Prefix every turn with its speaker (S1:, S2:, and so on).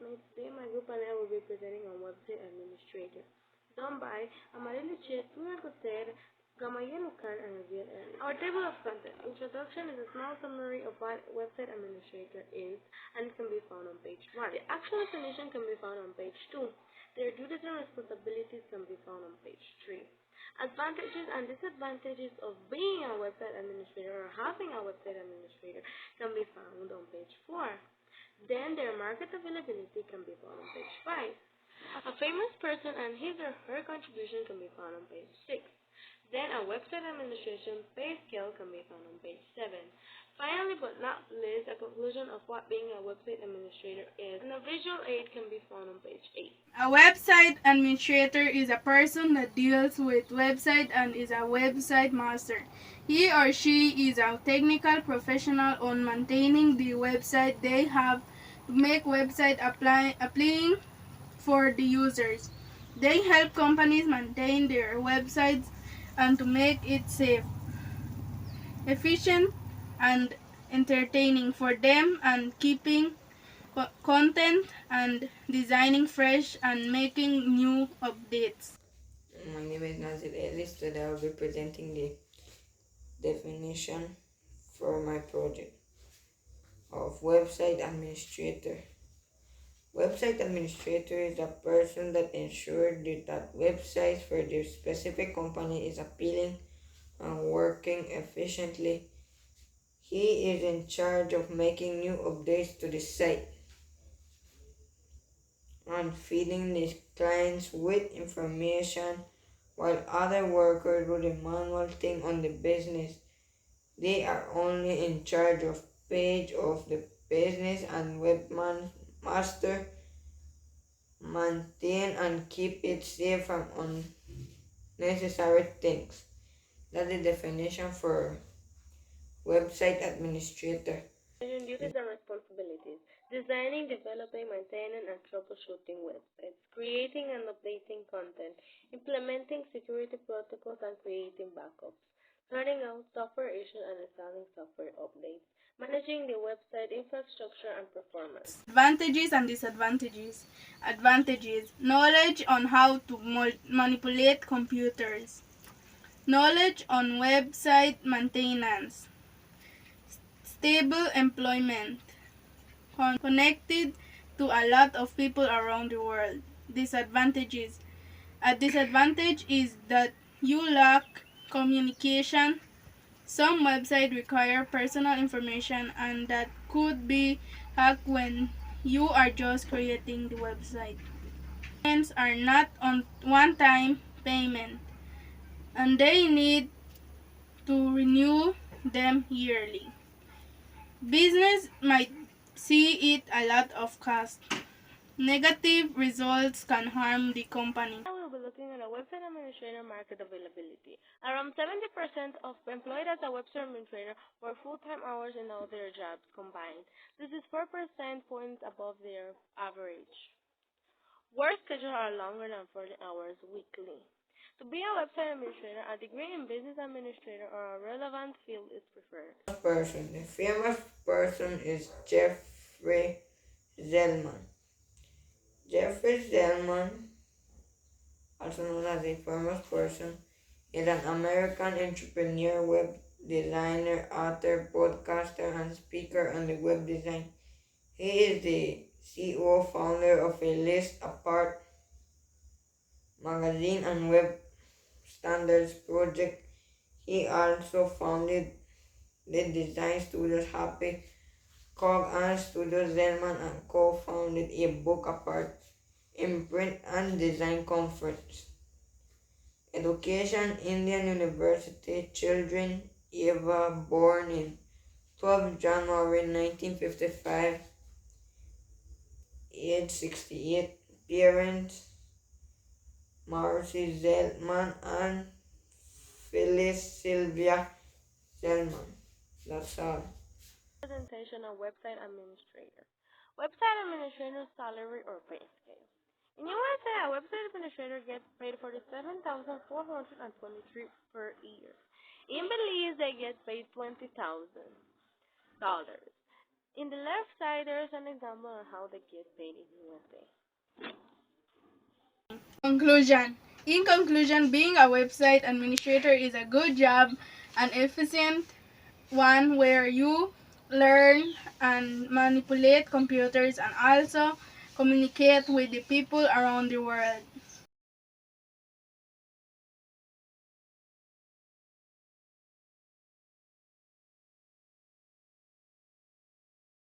S1: classmates. Today my group and I will be presenting on Website Administrator, done by Amarillo Chet, Luna Coster, Gamayel Khan, and Aziel Ali. Our table of contents. Introduction is a small summary of what Website Administrator is, and it can be found on page 1. The actual definition can be found on page 2. Their duties and responsibilities can be found on page 3. Advantages and disadvantages of being a website administrator or having a website administrator can be found on page 4. Then their market availability can be found on page 5. A famous person and his or her contribution can be found on page 6. Then a website administration pay scale can be found on page 7. Finally but not least, a conclusion of what being a website administrator is, and a visual aid can be found on page 8.
S2: A website administrator is a person that deals with website and is a website master. He or she is a technical professional on maintaining the website. They have to make website appealing for the users. They help companies maintain their websites and to make it safe, efficient, and entertaining for them, and keeping content and designing fresh and making new updates.
S3: My name is Nazir Ellis. Today I will be presenting the definition for my project of website administrator. Website administrator is a person that ensures that websites for their specific company is appealing and working efficiently. He is in charge of making new updates to the site and feeding the clients with information, while other workers do the manual thing on the business. They are only in charge of page of the business, and webmaster maintain and keep it safe from unnecessary things. That's the definition for website administrator.
S1: Duties and responsibilities: designing, developing, maintaining, and troubleshooting websites, creating and updating content, implementing security protocols and creating backups, sorting out software issues and installing software updates, managing the website infrastructure and performance.
S2: Advantages and disadvantages. Advantages: knowledge on how to manipulate computers, knowledge on website maintenance, stable employment, connected to a lot of people around the world. Disadvantages: a disadvantage is that you lack communication. Some websites require personal information and that could be hacked when you are just creating the website. Payments are not on one-time payment and they need to renew them yearly. Business might see it a lot of cost. Negative results can harm the company.
S1: Now we'll be looking at a website administrator market availability. Around 70% of employed as a website administrator work full-time hours in all their jobs combined. This is 4% points above their average. Work schedules are longer than 40 hours weekly. To be a website administrator, a degree in business administrator or a relevant field is preferred.
S3: The famous person is Jeffrey Zellman. Jeffrey Zellman, also known as a famous person, is an American entrepreneur, web designer, author, podcaster, and speaker on the web design. He is the CEO founder of a List Apart magazine and web standards project. He also founded the design studios Happy Cog and Studio Zellman and co-founded a Book Apart imprint and design conference. Education: Indian University, children: Eva, born in 12 January 1955, age 68, parents Marcy Zellman and Phyllis Sylvia Zellman. That's all.
S1: Presentation of website administrator. Website administrator salary or pay scale. In USA, a website administrator gets paid $47,423 per year. In Belize, they get paid $20,000. In the left side, there is an example on how they get paid in USA.
S2: Conclusion. In conclusion, being a website administrator is a good job, an efficient one where you learn and manipulate computers and also communicate with the people around the world.